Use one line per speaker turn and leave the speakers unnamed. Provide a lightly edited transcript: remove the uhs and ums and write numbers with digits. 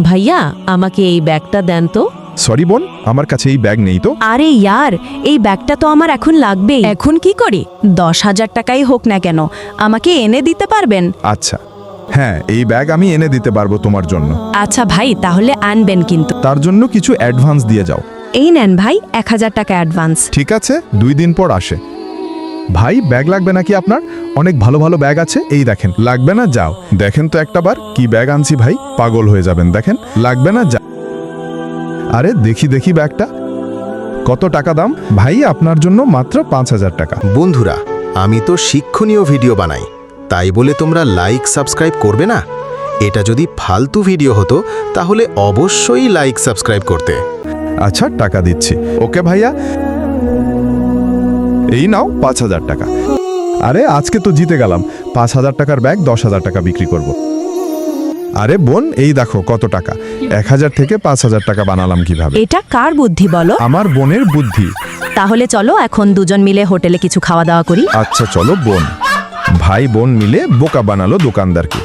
ভাইয়া আমাকে এই ব্যাগটা দেন তো।
সরি বোন, আমার কাছে এই ব্যাগ নেই তো।
আরে ইয়ার, এই ব্যাগটা তো আমার এখন লাগবে। এখন কি করি? 10,000 টাকাই হোক না কেন, আমাকে এনে দিতে পারবেন?
আচ্ছা, হ্যাঁ, এই ব্যাগ আমি এনে দিতে পারবো তোমার জন্য।
আচ্ছা ভাই, তাহলে আনবেন কিন্তু।
তার জন্য কিছু অ্যাডভান্স দিয়ে যাও।
এই নেন ভাই, 1000 টাকা অ্যাডভান্স।
ঠিক আছে, 2 দিন পর আসে। ভাই, ব্যাগ লাগবে নাকি আপনার? অনেক ভালো ভালো ব্যাগ আছে, এই দেখেন। লাগবে না? যাও দেখেন তো একটাবার কি ব্যাগ আনছি ভাই, পাগল হয়ে যাবেন। দেখেন, লাগবে না? যা। আরে দেখি দেখি ব্যাগটা কত টাকা দাম? ভাই, আপনার জন্য মাত্র 5000 টাকা।
বন্ধুরা, আমি তো শিক্ষণীয় ভিডিও বানাই, তাই বলে তোমরা লাইক সাবস্ক্রাইব করবে না? এটা যদি ফালতু ভিডিও হতো তাহলে অবশ্যই লাইক সাবস্ক্রাইব করতে।
আচ্ছা, টাকা দিচ্ছি। ওকে ভাইয়া, এই নাও 5000 টাকা। আরে আজকে তো জিতে গেলাম, 5000 টাকার ব্যাগ 10,000 টাকা বিক্রি করব। আরে বোন, এই দেখো কত টাকা। 1000 থেকে 5000 টাকা বানালাম কিভাবে?
এটা কার বুদ্ধি বলো?
আমার বোনের বুদ্ধি।
তাহলে চলো এখন দুজন মিলে হোটেলে কিছু খাওয়া দাওয়া করি।
আচ্ছা চলো বোন। ভাই বোন মিলে বোকা বানালো দোকানদারকে।